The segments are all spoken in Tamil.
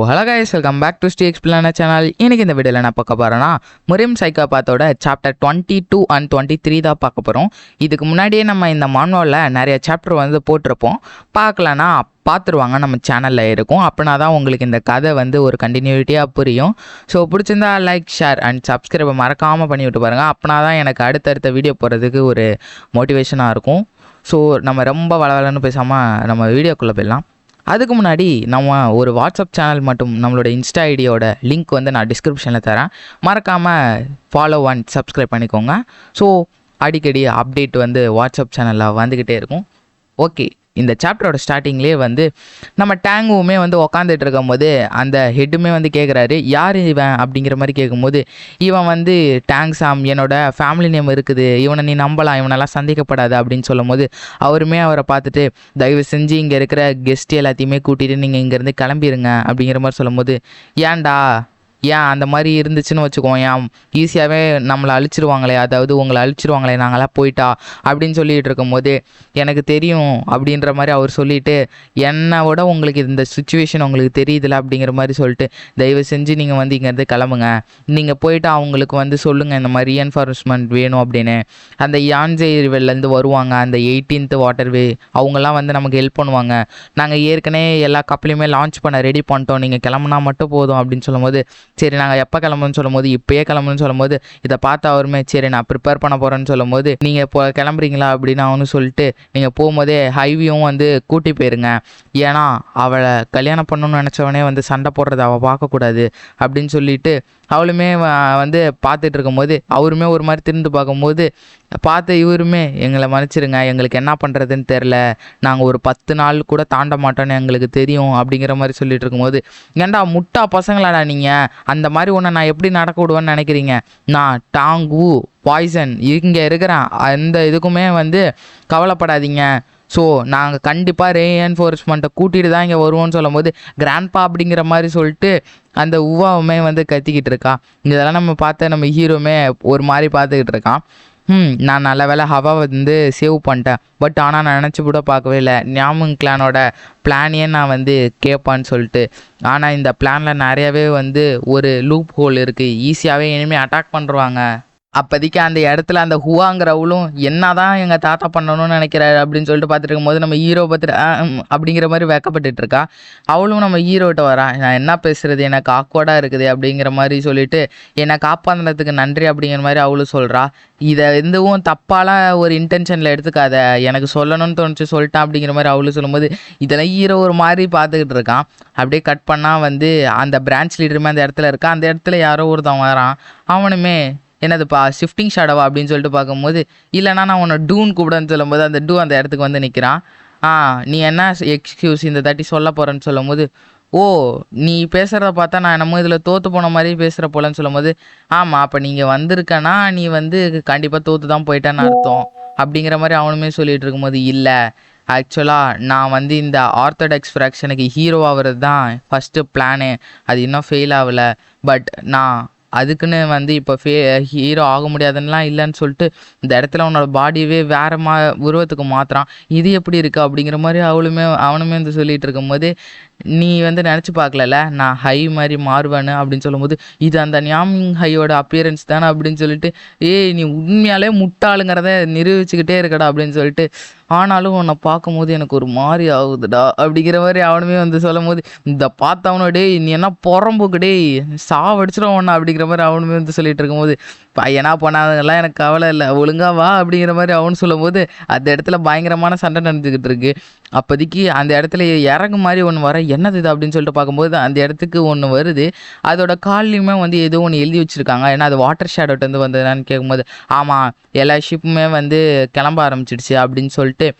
Hello guys, welcome back to Sri explain channel. இன்னைக்கு இந்த வீடியோவில் நான் பார்க்க போகிறேன்னா முரிம் சைக்கோபாத்தோட சாப்டர் 22 அண்ட் 23 தான் பார்க்க போகிறோம். இதுக்கு முன்னாடியே நம்ம இந்த மானுவலில் நிறைய சாப்டர் வந்து போட்டிருப்போம். பார்க்கலன்னா பார்த்துருவாங்க, நம்ம சேனலில் இருக்கும். அப்படின்னா தான் உங்களுக்கு இந்த கதை வந்து ஒரு கண்டினியூட்டியாக புரியும். ஸோ பிடிச்சிருந்தா லைக், ஷேர் அண்ட் சப்ஸ்கிரைபை மறக்காமல் பண்ணி விட்டு பாருங்கள். அப்படின்னா தான் எனக்கு அடுத்தடுத்த வீடியோ போடுறதுக்கு ஒரு மோட்டிவேஷனாக இருக்கும். ஸோ நம்ம ரொம்ப வளவலன்னு பேசாமல் நம்ம வீடியோக்குள்ளே போயிடலாம். அதுக்கு முன்னாடி நம்ம ஒரு வாட்ஸ்அப் சேனல் மட்டும் நம்மளோட இன்ஸ்டா ஐடியோட லிங்க் வந்து நான் டிஸ்கிரிப்ஷனில் தரேன். மறக்காமல் ஃபாலோ அண்ட் சப்ஸ்கிரைப் பண்ணிக்கோங்க. ஸோ அடிக்கடி அப்டேட் வந்து வாட்ஸ்அப் சேனலில் வந்துக்கிட்டே இருக்கும். ஓகே, இந்த சாப்டரோட ஸ்டார்டிங்லேயே வந்து நம்ம டேங்குவுமே வந்து உக்காந்துட்டு இருக்கும் போது அந்த ஹெட்டுமே வந்து கேட்குறாரு, யார் இவன் அப்படிங்கிற மாதிரி கேட்கும்போது, இவன் வந்து டேங் சாம், என்னோட ஃபேமிலி நேம் இருக்குது, இவனை நீ நம்பலாம், இவனெல்லாம் சந்திக்கப்படாது அப்படின்னு சொல்லும் போது அவருமே அவரை பார்த்துட்டு, தயவு செஞ்சு இங்கே இருக்கிற கெஸ்ட் எல்லாத்தையுமே கூட்டிகிட்டு நீங்கள் இங்கேருந்து கிளம்பிடுங்க அப்படிங்கிற மாதிரி சொல்லும் போது, ஏன்டா ஏன் அந்த மாதிரி இருந்துச்சுன்னு வச்சுக்கோங்க, ஏன் ஈஸியாகவே நம்மளை அழிச்சிருவாங்களே, அதாவது உங்களை அழிச்சிருவாங்களே நாங்களாம் போயிட்டா அப்படின்னு சொல்லிகிட்டு இருக்கும்போது, எனக்கு தெரியும் அப்படின்ற மாதிரி அவர் சொல்லிவிட்டு, என்னை விட உங்களுக்கு இந்த சுச்சுவேஷன் உங்களுக்கு தெரியுதுல அப்படிங்கிற மாதிரி சொல்லிட்டு, தயவு செஞ்சு நீங்கள் வந்து இங்கேருந்து கிளம்புங்க, நீங்கள் போயிட்டு அவங்களுக்கு வந்து சொல்லுங்கள் இந்த மாதிரி ரீஎன்ஃபோர்ஸ்மெண்ட் வேணும் அப்படின்னு. அந்த யான்சே ரிவர்லேருந்து வருவாங்க, அந்த 18th வாட்டர்வே, அவங்கெல்லாம் வந்து நமக்கு ஹெல்ப் பண்ணுவாங்க. நாங்கள் ஏற்கனவே எல்லா கப்பலையுமே லான்ச் பண்ண ரெடி பண்ணிட்டோம், நீங்கள் கிளம்புனா மட்டும் போதும் அப்படின்னு சொல்லும்போது, சரி நாங்கள் எப்போ கிளம்புன்னு சொல்லும் போது, இப்போயே கிளம்புன்னு சொல்லும் போது, இதை பார்த்து அவருமே சரி நான் ப்ரிப்பேர் பண்ண போகிறேன்னு சொல்லும் போது, நீங்கள் இப்போ கிளம்புறீங்களா அப்படின்னு அவனு சொல்லிட்டு, நீங்கள் போகும்போதே ஹைவியும் வந்து கூட்டி போயிருங்க, ஏன்னா அவளை கல்யாணம் பண்ணணும்னு நினச்சவனே வந்து சண்டை போடுறத அவள் பார்க்கக்கூடாது அப்படின்னு சொல்லிட்டு அவளுமே வந்து பார்த்துட்டு இருக்கும்போது, அவருமே ஒரு மாதிரி திருந்து பார்க்கும்போது பார்த்து இவருமே, எங்களை மன்னிச்சிருங்க, எங்களுக்கு என்ன பண்ணுறதுன்னு தெரில, நாங்கள் ஒரு 10 நாள் கூட தாண்ட மாட்டோன்னு எங்களுக்கு தெரியும் அப்படிங்கிற மாதிரி சொல்லிட்டு இருக்கும்போது, ஏண்டா முட்டா பசங்களாடா நீங்கள், அந்த மாதிரி ஒன்று நான் எப்படி நடக்க விடுவேன்னு நினைக்கிறீங்க, நான் டாங்கு பாய்சன் இங்கே இருக்கிறேன், அந்த இதுக்குமே வந்து கவலைப்படாதீங்க, ஸோ நாங்கள் கண்டிப்பாக ரீஎன்ஃபோர்ஸ்மெண்ட்டை கூட்டிகிட்டு தான் இங்கே வருவோம்னு சொல்லும் போது, கிராண்ட்பா அப்படிங்கிற மாதிரி சொல்லிட்டு அந்த உவாவுமே வந்து கத்திக்கிட்டு இருக்கா. இதெல்லாம் நம்ம பார்த்த நம்ம ஹீரோமே ஒரு மாதிரி பார்த்துக்கிட்டு இருக்கான். நான் நல்ல வேலை ஹவா வந்து சேவ் பண்ணிட்டேன், பட் ஆனால் நான் நினச்சி கூட பார்க்கவே இல்லை நியாமிங் கிளானோட பிளானையே நான் வந்து கேட்பான்னு சொல்லிட்டு. ஆனால் இந்த பிளானில் நிறையாவே வந்து ஒரு லூப் ஹோல் இருக்குது, ஈஸியாகவே இனிமேல் அட்டாக் பண்ணுறாங்க. அப்போதைக்கு அந்த இடத்துல அந்த ஹுவாங்கிறவளும் என்ன தான் எங்கள் தாத்தா பண்ணணும்னு நினைக்கிறாரு அப்படின்னு சொல்லிட்டு பார்த்துட்டு இருக்கும்போது, நம்ம ஹீரோ பார்த்துட்டு அப்படிங்கிற மாதிரி வெக்கப்பட்டு இருக்கா. அவளும் நம்ம ஹீரோட்ட வரா, நான் என்ன பேசுகிறது, எனக்கு ஆக்வர்டாக இருக்குது அப்படிங்கிற மாதிரி சொல்லிட்டு, என்னை காப்பாற்றுறதுக்கு நன்றி அப்படிங்கிற மாதிரி அவளும் சொல்கிறா. இதை எதுவும் தப்பாலாம் ஒரு இன்டென்ஷனில் எடுத்துக்காத, எனக்கு சொல்லணும்னு தோணுச்சு சொல்லிட்டான் அப்படிங்கிற மாதிரி அவளும் சொல்லும்போது, இதெல்லாம் ஹீரோ ஒரு மாதிரி பார்த்துக்கிட்டு இருக்கான். அப்படியே கட் பண்ணால் வந்து அந்த பிரான்ச் லீடருமே அந்த இடத்துல இருக்கான். அந்த இடத்துல யாரோ ஒருத்தன் வரான். அவனுமே என்னதுப்பா ஷிஃப்டிங் ஷேடோவா அப்படின்னு சொல்லிட்டு பார்க்கும்போது, இல்லைனா நான் உன்னை டூன் கூப்பிடன்னு சொல்லும்போது அந்த டூ அந்த இடத்துக்கு வந்து நிற்கிறான். நீ என்ன எக்ஸ்கியூஸ் இந்த தாட்டி சொல்ல போகிறேன்னு சொல்லும் போது, ஓ நீ பேசுகிறத பார்த்தா நான் என்னமோ இதில் தோற்று போன மாதிரி பேசுகிற போலன்னு சொல்லும் போது, ஆமாம் அப்போ நீங்கள் வந்திருக்கனா நீ வந்து கண்டிப்பாக தோற்று தான் போயிட்டான்னு அர்த்தம் அப்படிங்கிற மாதிரி அவனுமே சொல்லிகிட்டு இருக்கும்போது, இல்லை ஆக்சுவலாக நான் வந்து இந்த ஆர்த்தடாக்ஸ் ஃப்ராக்ஷனுக்கு ஹீரோ ஆகிறது தான் ஃபஸ்ட்டு பிளானு, அது இன்னும் ஃபெயில் ஆகலை, பட் நான் அதுக்குன்னு வந்து இப்போ ஹீரோ ஆக முடியாதுன்னெலாம் இல்லைன்னு சொல்லிட்டு இந்த இடத்துல உன்னோட பாடியவே வேறு உருவத்துக்கு மாற்றுறான், இது எப்படி இருக்குது அப்படிங்கிற மாதிரி அவனுமே வந்து சொல்லிகிட்டு இருக்கும்போது, நீ வந்து நினச்சி பார்க்கல நான் ஹை மாதிரி மாறுவேன்னு அப்படின்னு சொல்லும்போது, இது அந்த நியாமிங் ஹையோட அப்பியரன்ஸ் தானே அப்படின்னு சொல்லிட்டு, நீ உண்மையாலே முட்டாளுங்கிறத நிரூபிச்சுக்கிட்டே இருக்கடா அப்படின்னு சொல்லிட்டு, ஆனாலும் உன்னை பார்க்கும்போது எனக்கு ஒரு மாதிரி ஆகுதுடா அப்படிங்கிற மாதிரி அவனுமே வந்து சொல்லும் போது, இந்த பார்த்தவனோ டேய் நீ என்ன புறம்போக்கு டேய் சாவடிச்சிடும் ஒன்று அப்படிங்கிற மாதிரி அவனுமே வந்து சொல்லிட்டு இருக்கும்போது, பையனா பண்ணாதங்கெல்லாம் எனக்கு கவலை இல்லை, ஒழுங்கா வா அப்படிங்கிற மாதிரி அவனு சொல்லும் போது அந்த இடத்துல பயங்கரமான சண்டை நடந்துக்கிட்டு இருக்கு. அப்போதைக்கு அந்த இடத்துல இறங்கு மாதிரி ஒன்று வர, என்னது இது அப்படின்னு சொல்லிட்டு பார்க்கும்போது அந்த இடத்துக்கு ஒன்று வருது. அதோட கால்லையுமே வந்து ஏதோ ஒன்று எழுதி வச்சுருக்காங்க, ஏன்னா அது வாட்டர் ஷேடோட்டு வந்ததுன்னு கேட்கும்போது, ஆமாம் எல்லா ஷிப்புமே வந்து கிளம்ப ஆரம்பிச்சிடுச்சு அப்படின்னு சொல்லிட்டு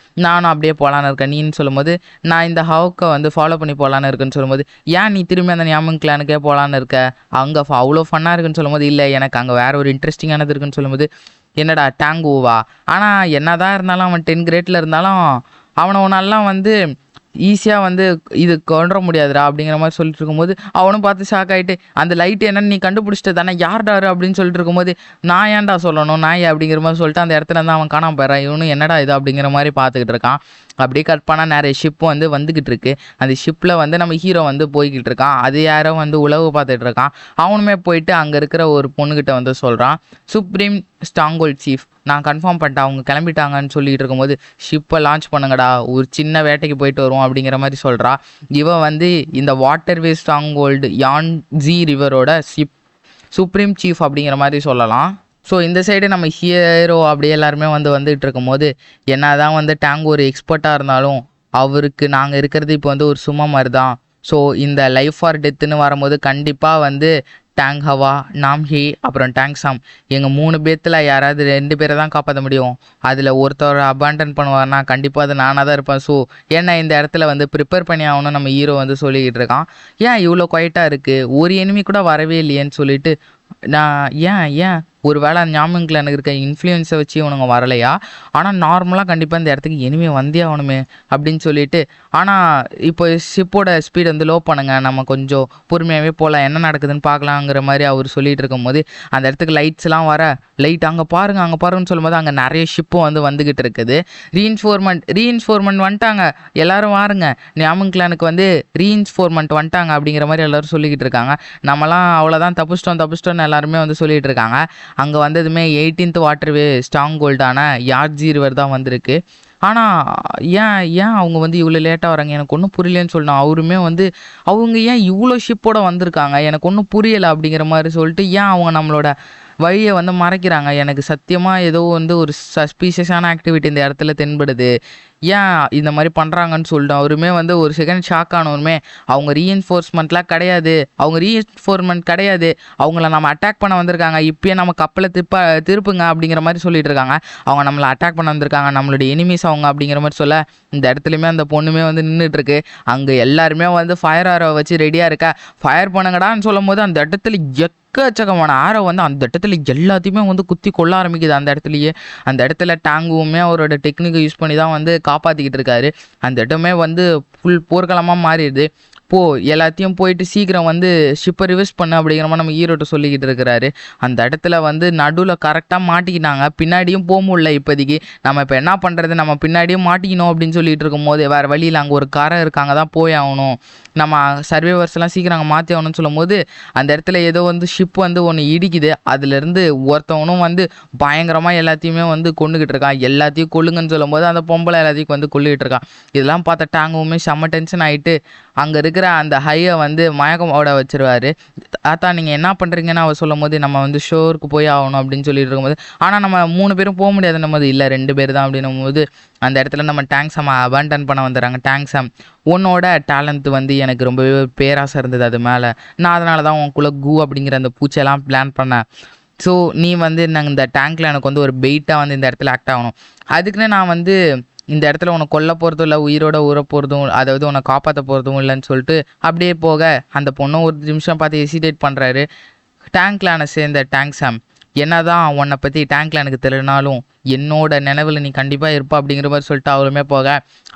நானும் அப்படியே போகலான்னு இருக்கேன் நீன்னு சொல்லும்போது, நான் இந்த ஹவுக்கை வந்து ஃபாலோ பண்ணி போகலான்னு இருக்குன்னு சொல்லும்போது, ஏன் நீ திரும்பி அந்த நியாமிங் கிளானுக்கே போகலான்னு இருக்க, அங்கே அவ்வளோ ஃபன்னாக இருக்குன்னு சொல்லும்போது, இல்லை எனக்கு அங்கே வேறு ஒரு இன்ட்ரெஸ்டிங்கானது இருக்குன்னு சொல்லும்போது, என்னடா டேங்குவா, ஆனால் என்ன தான் இருந்தாலும் அவன் 10 கிரேட்டில் இருந்தாலும் அவனை ஒன்றெல்லாம் வந்து ஈஸியாக வந்து இது கொண்டு முடியாதுடா அப்படிங்கிற மாதிரி சொல்லிட்டு இருக்கும்போது அவனும் பார்த்து ஷாக் ஆகிட்டு அந்த லைட் என்னன்னு நீ கண்டுபிடிச்சிட்டு தானே யார்டாரு அப்படின்னு சொல்லிட்டு இருக்கும்போது நான் ஏன்டா சொல்லணும் நாய் அப்படிங்கிற மாதிரி சொல்லிட்டு அந்த இடத்துல இருந்து அவன் காணாம போயிடறான். இவனும் என்னடா இது அப்படிங்கிற மாதிரி பார்த்துக்கிட்டு இருக்கான். அப்படியே கட் பண்ணால் நிறைய ஷிப் வந்து வந்துக்கிட்டு இருக்கு. அந்த ஷிப்பில் வந்து நம்ம ஹீரோ வந்து போய்கிட்டு இருக்கான். அது யாரோ வந்து உளவு பார்த்துட்டு இருக்கான். அவனுமே போயிட்டு அங்கே இருக்கிற ஒரு பொண்ணுக்கிட்ட வந்து சொல்கிறான், சுப்ரீம் ஸ்ட்ராங்கோல்ட் சீஃப் நான் கன்ஃபார்ம் பண்ணிட்டேன் அவங்க கிளம்பிட்டாங்கன்னு சொல்லிட்டு இருக்கும்போது ஷிப்பை லான்ச் பண்ணுங்கடா ஒரு சின்ன வேட்டைக்கு போயிட்டு வருவோம் அப்படிங்கிற மாதிரி சொல்கிறா. இவன் வந்து இந்த வாட்டர்வே ஸ்ட்ராங்கோல்டு யான்ஜி ரிவரோட சுப்ரீம் சீஃப் அப்படிங்கிற மாதிரி சொல்லலாம். ஸோ இந்த சைடு நம்ம ஹீரோ அப்படியே எல்லாருமே வந்துட்டு இருக்கும்போது என்ன தான் வந்து டேங் ஒரு எக்ஸ்பர்ட்டாக இருந்தாலும் அவருக்கு நாங்கள் இருக்கிறது இப்போ வந்து ஒரு சும்மா மாதிரி தான். ஸோ இந்த லைஃப் ஆர் டெத்துன்னு வரும்போது கண்டிப்பாக வந்து டேங் ஹவா, நாம்ஹி, அப்புறம் டேங் சாம் எங்கள் 3 பேர்த்தில் யாராவது 2 பேரை தான் காப்பாற்ற முடியும். அதில் ஒருத்தர் அபாண்டன் பண்ணுவார்னா கண்டிப்பாக அது நானாக தான் இருப்பேன். ஸோ ஏன்னா இந்த இடத்துல வந்து ப்ரிப்பேர் பண்ணி ஆகணும் நம்ம ஹீரோ வந்து சொல்லிக்கிட்டு இருக்கான். ஏன் இவ்வளோ குவைட்டாக இருக்குது, ஒரு எனிமி கூட வரவே இல்லையேன்னு சொல்லிட்டு நான் ஏன் ஒரு வேளை ஞாபகங்கள் எனக்கு இருக்க இன்ஃப்ளூயன்ஸை வச்சு இவனுங்க வரலையா, ஆனால் நார்மலாக கண்டிப்பாக இந்த இடத்துக்கு இனிமே வந்தே ஆகணுமே அப்படின்னு சொல்லிட்டு, ஆனால் இப்போ ஷிப்போட ஸ்பீட் வந்து லோ பண்ணுங்க, நம்ம கொஞ்சம் பொறுமையாகவே போகலாம், என்ன நடக்குதுன்னு பார்க்கலாங்கிற மாதிரி அவர் சொல்லிட்டு இருக்கும்போது அந்த இடத்துக்கு லைட்ஸ்லாம் வர லைட் அங்கே பாருங்கன்னு சொல்லும்போது அங்கே நிறைய ஷிப்பும் வந்துக்கிட்டு இருக்குது. ரீஇன்ஃபோர்மெண்ட் வந்துட்டாங்க, எல்லாரும் வாருங்க, ஞாபகங்களுக்கு வந்து ரீஇன்ஃபோர்மெண்ட் வந்துட்டாங்க அப்படிங்கிற மாதிரி எல்லோரும் சொல்லிக்கிட்டு இருக்காங்க. நம்மலாம் அவ்வளோதான் தப்பிச்சிட்டோம் எல்லாருமே வந்து சொல்லிட்டு இருக்காங்க. அங்கே வந்ததுமே 18th வாட்டர்வே ஸ்ட்ராங்கோல்டான யார்ஜி ரிவர் தான் வந்திருக்கு. ஆனால் ஏன் அவங்க வந்து இவ்வளோ லேட்டாக வராங்க எனக்கு ஒன்றும் புரியலன்னு சொல்லணும். அவருமே வந்து அவங்க ஏன் இவ்வளோ ஷிப்போட வந்திருக்காங்க எனக்கு ஒன்றும் புரியலை அப்படிங்கிற மாதிரி சொல்லிட்டு ஏன் அவங்க நம்மளோட வழியை வந்து மறைக்கிறாங்க. எனக்கு சத்தியமாக ஏதோ வந்து ஒரு சஸ்பீஷியஸான ஆக்டிவிட்டி இந்த இடத்துல தென்படுது, ஏன் இந்த மாதிரி பண்ணுறாங்கன்னு சொல்லிட்டு அவருமே வந்து ஒரு செகண்ட் ஷாக் ஆனவருமே அவங்க ரீஎன்ஃபோர்ஸ்மெண்ட் கிடையாது, அவங்கள நம்ம அட்டாக் பண்ண வந்திருக்காங்க, இப்போயே நம்ம கப்பலை திருப்புங்க அப்படிங்கிற மாதிரி சொல்லிட்டு இருக்காங்க. அவங்க நம்மளை அட்டாக் பண்ண வந்திருக்காங்க, நம்மளுடைய எனிமீஸ் அவங்க அப்படிங்கிற மாதிரி சொல்ல இந்த இடத்துலையுமே அந்த பொண்ணுமே வந்து நின்றுட்டு இருக்கு. அங்கே எல்லாருமே வந்து ஃபயர் ஆரோ வச்சு ரெடியாக இருக்கா, ஃபயர் பண்ணுங்கடான்னு சொல்லும் போது அந்த இடத்துல எக்கச்சக்கமான ஆரோ வந்து அந்த இடத்துல எல்லாத்தையுமே வந்து குத்தி கொள்ள ஆரம்பிக்குது. அந்த இடத்துல டேங்குமே அவரோட டெக்னிக்கை யூஸ் பண்ணி தான் வந்து காப்பாற்றிக்கிட்டு இருக்காரு. அந்த இடமே வந்து ஃபுல் போர்க்களமாக மாறிடுது. எல்லாத்தையும் போயிட்டு சீக்கிரம் வந்து ஷிப்பை ரிவர்ஸ் பண்ணு அப்படிங்கிற மாதிரி நம்ம ஹீரோட்ட சொல்லிக்கிட்டு இருக்கிறாரு. அந்த இடத்துல வந்து நடுவில் கரெக்டாக மாட்டிக்கிட்டாங்க, பின்னாடியும் போக முடியல. இப்போதைக்கு நம்ம இப்போ என்ன பண்ணுறது, நம்ம பின்னாடியும் மாட்டிக்கணும் அப்படின்னு சொல்லிட்டு இருக்கும்போது வேறு வழியில் அங்கே ஒரு காரை இருக்காங்க தான் போய் ஆகணும், நம்ம சர்வைவர்ஸ்லாம் சீக்கிரம் அங்கே மாற்றி ஆகணும்னு சொல்லும் போது அந்த இடத்துல ஏதோ வந்து ஷிப் வந்து ஒன்று இடிக்குது. அதுலேருந்து ஒருத்தவனும் வந்து பயங்கரமாக எல்லாத்தையுமே வந்து கொண்டுக்கிட்டு இருக்கான். எல்லாத்தையும் கொள்ளுங்கன்னு சொல்லும் போது அந்த பொம்பளை எல்லாத்தையும் வந்து கொள்ளுக்கிட்டு இருக்கான். இதெல்லாம் பார்த்த டேங்குமே செம்ம டென்ஷன் ஆகிட்டு அங்கே இருக்கிற அந்த ஹையை வந்து மயக்கமோட வச்சிருவாரு. தாத்தா நீங்கள் என்ன பண்ணுறீங்கன்னு அவர் சொல்லும் போது நம்ம வந்து ஷோருக்கு போய் ஆகணும் அப்படின்னு சொல்லிட்டு இருக்கும்போது ஆனால் நம்ம 3 பேரும் போக முடியாதுன்னும் போது இல்லை 2 பேர் தான் அப்படின்னும் போது அந்த இடத்துல நம்ம டேங் சாம் அபாண்டன் பண்ண வந்துடுறாங்க. டேங் சாம் உன்னோட டேலண்ட் வந்து எனக்கு ரொம்பவே பேராசை இருந்தது அது மேலே, நான் அதனால தான் உனக்குள்ளே அப்படிங்கிற அந்த பூச்செல்லாம் பிளான் பண்ணேன். ஸோ நீ வந்து நாங்கள் இந்த டேங்க்கில் எனக்கு வந்து ஒரு பெயிட்டாக வந்து இந்த இடத்துல ஆக்ட் ஆகணும், அதுக்குன்னு நான் வந்து இந்த இடத்துல உன்னை கொல்ல போகிறதும் இல்லை, உயிரோட ஊற போகிறதும், அதாவது உன்னை காப்பாற்ற போகிறதும் இல்லைன்னு சொல்லிட்டு அப்படியே போக அந்த பொண்ணும் ஒரு நிமிஷம் பார்த்து ஹெசிடேட் பண்ணுறாரு. டேங்க் கிளானை சேர்ந்த டேங் சாம் என்னதான் உன்னை பற்றி டேங்க்ல எனக்கு தெரியலனாலும் என்னோட நினைவில் நீ கண்டிப்பாக இருப்பா அப்படிங்கிற மாதிரி சொல்லிட்டு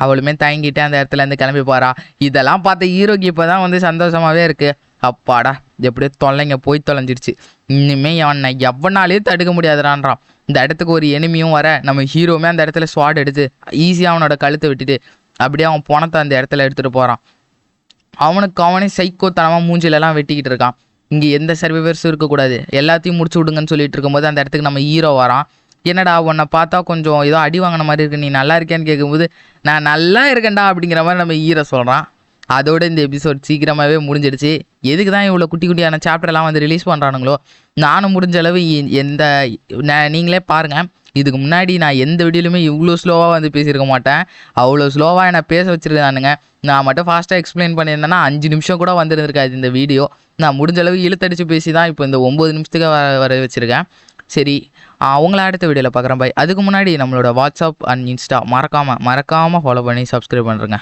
அவளுமே தயங்கிட்டு அந்த இடத்துல இருந்து கிளம்பி போகிறா. இதெல்லாம் பார்த்த ஹீரோக்கு இப்போ தான் வந்து சந்தோஷமாகவே இருக்குது. அப்பாடா எப்படியோ தொல்லைங்க போய் தொலைஞ்சிடுச்சு, இனிமே அவனை எவனாலேயும் தடுக்க முடியாதுடான்றான். இந்த இடத்துக்கு ஒரு எனிமியும் வர நம்ம ஹீரோவுமே அந்த இடத்துல ஸ்வாட் எடுத்து ஈஸியாக அவனோட கழுத்தை விட்டுட்டு அப்படியே அவன் பணத்தை அந்த இடத்துல எடுத்துகிட்டு போகிறான். அவனே சைக்கோத்தனமாக மூஞ்சிலெல்லாம் வெட்டிக்கிட்டு இருக்கான். இங்கே எந்த சர்வைவர்ஸும் இருக்கக்கூடாது, எல்லாத்தையும் முடிச்சு விடுங்கன்னு சொல்லிட்டு இருக்கும்போது அந்த இடத்துக்கு நம்ம ஹீரோ வரான். என்னடா உன்னை பார்த்தா கொஞ்சம் ஏதோ அடி வாங்கின மாதிரி இருக்கு, நீ நல்லா இருக்கேன்னு கேட்கும்போது நான் நல்லா இருக்கேன்டா அப்படிங்கிற மாதிரி நம்ம ஹீரோ சொல்கிறான். அதோட இந்த எபிசோட் சீக்கிரமாகவே முடிஞ்சிடுச்சு. எதுக்கு தான் இவ்வளோ குட்டியான சாப்டர்லாம் வந்து ரிலீஸ் பண்ணுறானுங்களோ, நானும் முடிஞ்ச அளவு நீங்களே பாருங்கள். இதுக்கு முன்னாடி நான் எந்த வீடியோலையுமே இவ்வளோ ஸ்லோவாக வந்து பேசியிருக்க மாட்டேன். அவ்வளோ ஸ்லோவாக என்னை பேச வச்சுருக்கானுங்க. நான் மட்டும் ஃபாஸ்ட்டாக எக்ஸ்பிளைன் பண்ணியிருந்தேன்னா 5 நிமிஷம் கூட வந்துருந்துருக்காது இந்த வீடியோ. நான் முடிஞ்ச அளவு இழுத்தடிச்சு பேசி தான் இப்போ இந்த 9 நிமிஷத்துக்கு வர வச்சுருக்கேன். சரி, அவங்கள அடுத்த வீடியோவில் பார்க்குறேன் பாய். அதுக்கு முன்னாடி நம்மளோட வாட்ஸ்அப் அண்ட் இன்ஸ்டா மறக்காமல் ஃபாலோ பண்ணி சப்ஸ்கிரைப் பண்ணுறேங்க.